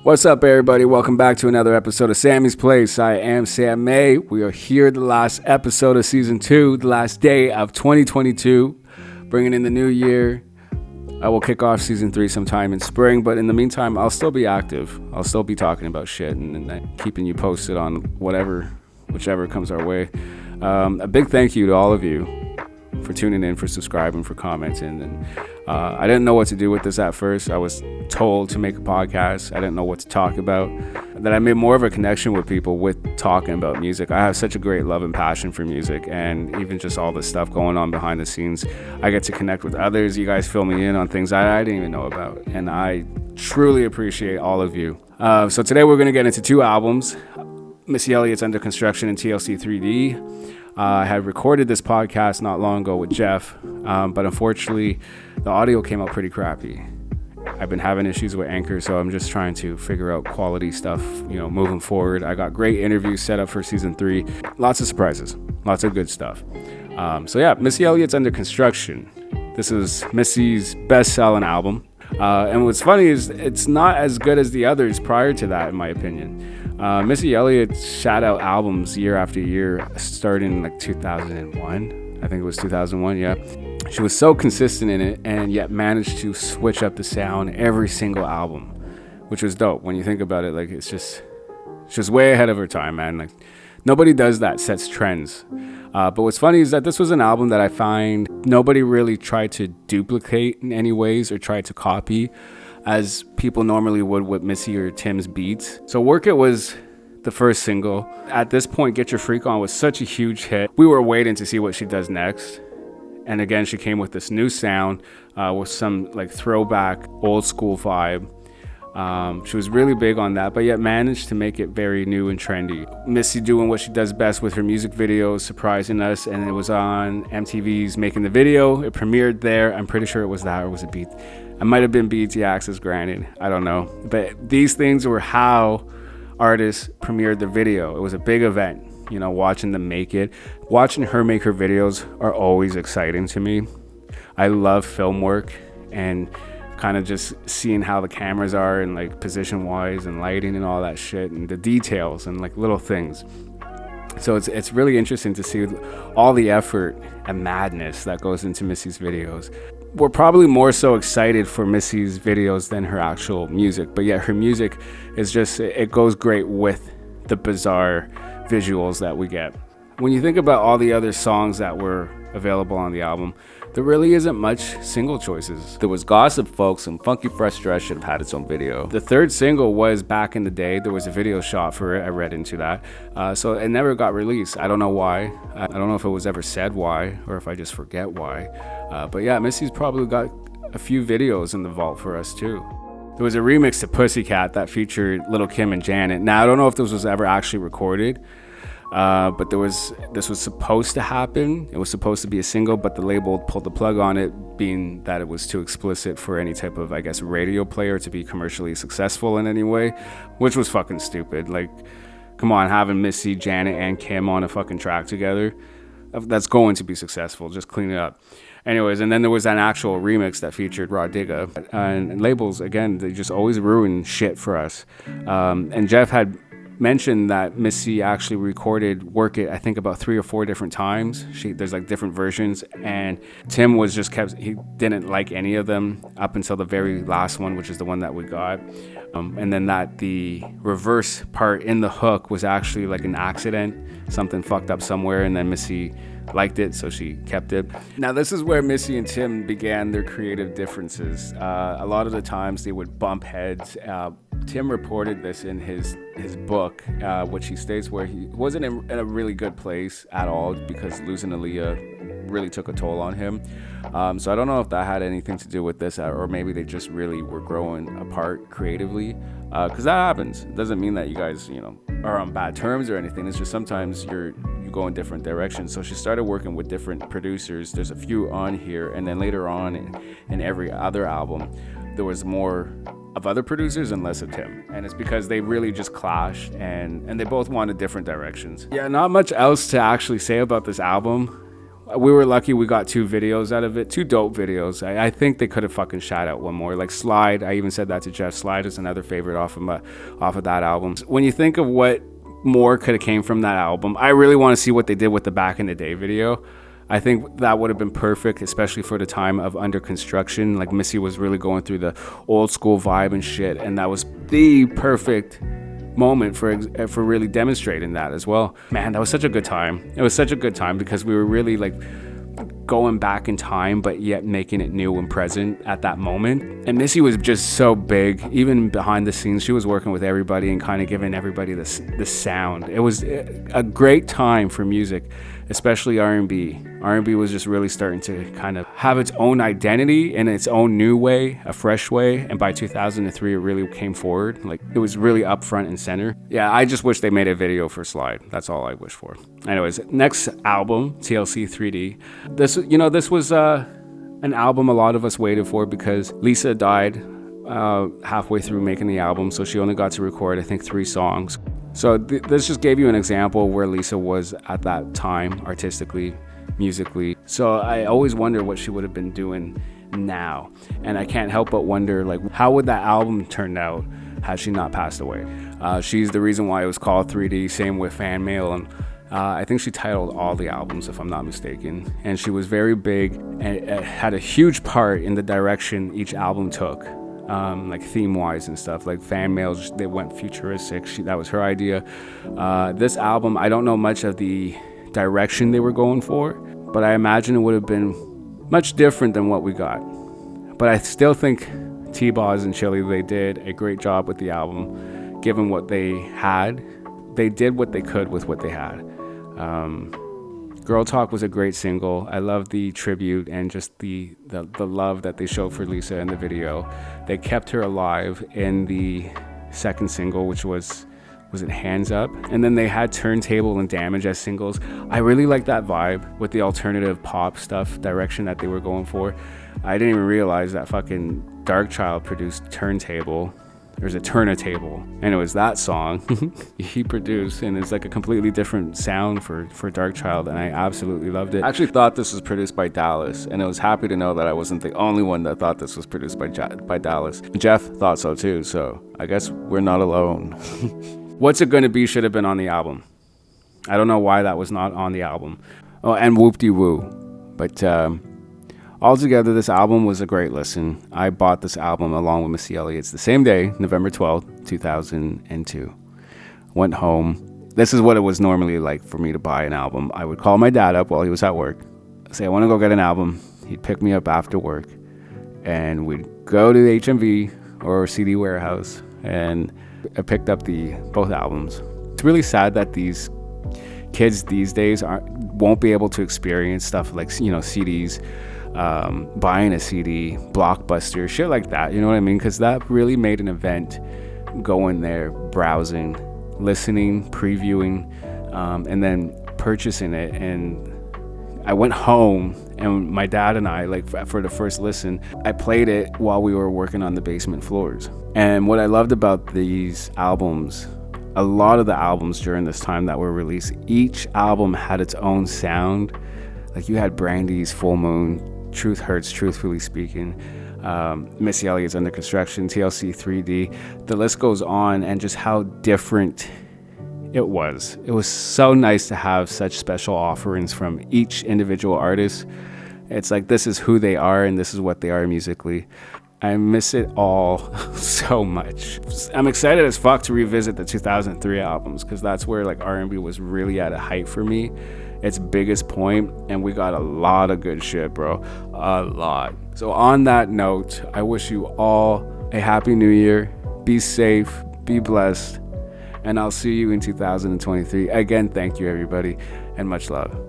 What's up, everybody? Welcome back to another episode of Sammy's Place. I am Sam May. We are here, the last episode of Season 2, the last day of 2022, bringing in the new year. I will kick off Season 3 sometime in spring, but in the meantime, I'll still be active. I'll still be talking about shit and keeping you posted on whichever comes our way. A big thank you to all of you for tuning in, for subscribing, for commenting. And I didn't know what to do with this at first. I was told to make a podcast. I didn't know what to talk about. That I made more of a connection with people with talking about music. I have such a great love and passion for music, and even just all the stuff going on behind the scenes. I get to connect with others. You guys fill me in on things I didn't even know about, and I truly appreciate all of you. So today we're going to get into two albums. Missy Elliott's Under Construction and TLC 3D. I had recorded this podcast not long ago with Jeff, but unfortunately the audio came out pretty crappy. I've been having issues with Anchor, so I'm just trying to figure out quality stuff, moving forward. I got great interviews set up for Season 3. Lots of surprises, lots of good stuff. Missy Elliott's Under Construction. This is Missy's best-selling album. And what's funny is it's not as good as the others prior to that, in my opinion. Missy Elliott shat out albums year after year, starting in 2001. I think it was 2001, yeah. She was so consistent in it, and yet managed to switch up the sound every single album, which was dope. When you think about it, it's just way ahead of her time, man. Nobody does that, sets trends. But what's funny is that this was an album that I find nobody really tried to duplicate in any ways or tried to copy as people normally would with Missy or Tim's beats. So Work It was the first single. At this point, Get Your Freak On was such a huge hit. We were waiting to see what she does next. And again, she came with this new sound with some throwback old school vibe. She was really big on that, but yet managed to make it very new and trendy. Missy doing what she does best with her music videos, surprising us, and it was on MTV's Making the Video. It premiered there. I'm pretty sure it was that, or was it Beat? It might have been BET Access, granted. I don't know. But these things were how artists premiered their video. It was a big event, watching them make it. Watching her make her videos are always exciting to me. I love film work and kind of just seeing how the cameras are and position wise and lighting and all that shit and the details and little things. So it's really interesting to see all the effort and madness that goes into Missy's videos. We're probably more so excited for Missy's videos than her actual music, but yet her music is just, it goes great with the bizarre visuals that we get. When you think about all the other songs that were available on the album, there really isn't much single choices. There was Gossip Folks and Funky Fresh Dress should have had its own video. The third single was Back in the Day. There was a video shot for it. I read into that. So it never got released. I don't know why. I don't know if it was ever said why or if I just forget why. But yeah, Missy's probably got a few videos in the vault for us too. There was a remix to Pussycat that featured Lil' Kim and Janet. Now, I don't know if this was ever actually recorded. But this was supposed to happen. It was supposed to be a single, but the label pulled the plug on it, being that it was too explicit for any type of, radio player to be commercially successful in any way, which was fucking stupid. Come on, having Missy, Janet, and Kim on a fucking track together, that's going to be successful. Just clean it up. Anyways, and then there was an actual remix that featured Raw Digga. And labels, again, they just always ruin shit for us. And Jeff had mentioned that Missy actually recorded Work It, I think, about 3 or 4 different times. There's different versions, and Tim was he didn't like any of them up until the very last one, which is the one that we got. And then the reverse part in the hook was actually an accident, something fucked up somewhere, and then Missy liked it, so she kept it. Now, this is where Missy and Tim began their creative differences. A lot of the times they would bump heads. Tim reported this in his book, which he states where he wasn't in a really good place at all because losing Aaliyah really took a toll on him. So I don't know if that had anything to do with this, or maybe they just really were growing apart creatively, because that happens. It doesn't mean that you guys, are on bad terms or anything. It's just sometimes you go in different directions. So she started working with different producers. There's a few on here, and then later on in every other album, there was more of other producers and less of Tim. And it's because they really just clashed and they both wanted different directions. Yeah, not much else to actually say about this album. We were lucky we got 2 videos out of it, 2 dope videos. I think they could have fucking shot out one more. Like Slide, I even said that to Jeff. Slide is another favorite off of that album. When you think of what more could have came from that album, I really want to see what they did with the Back in the Day video. I think that would have been perfect, especially for the time of Under Construction. Like Missy was really going through the old school vibe and shit, and that was the perfect moment for really demonstrating that as well. Man, that was such a good time. It was such a good time because we were really like going back in time, but yet making it new and present at that moment. And Missy was just so big, even behind the scenes. She was working with everybody and kind of giving everybody the sound. It was a great time for music, especially R&B. R&B was just really starting to kind of have its own identity in its own new way, a fresh way. And by 2003, it really came forward. Like it was really up front and center. Yeah, I just wish they made a video for Slide. That's all I wish for. Anyways, next album, TLC 3D. This was an album a lot of us waited for because Lisa died halfway through making the album, so she only got to record, I think, 3 songs. So this just gave you an example where Lisa was at that time, artistically, musically. So I always wonder what she would have been doing now, and I can't help but wonder, like, how would that album turn out had she not passed away? She's the reason why it was called 3D. Same with Fan Mail, and I think she titled all the albums, if I'm not mistaken. And she was very big and had a huge part in the direction each album took, like theme-wise and stuff. Like Fan Mail, they went futuristic. That was her idea. This album, I don't know much of the direction they were going for, but I imagine it would have been much different than what we got. But I still think T-Boz and Chili, they did a great job with the album, given what they had. They did what they could with what they had. Girl Talk was a great single. I love the tribute and just the love that they showed for Lisa in the video. They kept her alive in the second single, which was it Hands Up? And then they had Turntable and Damage as singles. I really like that vibe with the alternative pop stuff direction that they were going for. I didn't even realize that fucking Darkchild produced Turntable. There's a Turnatable, and it was that song he produced, and it's like a completely different sound for Darkchild, and I absolutely loved it. I actually thought this was produced by Dallas, and I was happy to know that I wasn't the only one that thought this was produced by Dallas. Jeff thought so too, so I guess we're not alone. What's It Gonna Be should have been on the album. I don't know why that was not on the album. Oh, and Whoop-De-Woo. But altogether, this album was a great listen. I bought this album along with Missy Elliott the same day, November 12th, 2002. Went home. This is what it was normally like for me to buy an album. I would call my dad up while he was at work, say, I want to go get an album. He'd pick me up after work, and we'd go to the HMV or CD warehouse, and I picked up both albums. It's really sad that these kids these days won't be able to experience stuff like, CDs, buying a CD, Blockbuster, shit like that, you know what I mean? Because that really made an event, going there, browsing, listening, previewing, and then purchasing it. And I went home, and my dad and I, like, for the first listen, I played it while we were working on the basement floors. And what I loved about these albums, a lot of the albums during this time that were released, each album had its own sound. Like you had Brandy's Full Moon, Truth Hurts, Truthfully Speaking, Missy Elliott's Under Construction, TLC 3D. The list goes on, and just how different it was. It was so nice to have such special offerings from each individual artist. It's like, this is who they are, and this is what they are musically. I miss it all so much. I'm excited as fuck to revisit the 2003 albums, because that's where like R&B was really at a height for me, its biggest point, and we got a lot of good shit, bro. A lot. So on that note, I wish you all a happy new year. Be safe, be blessed, and I'll see you in 2023. Again, thank you everybody, and much love.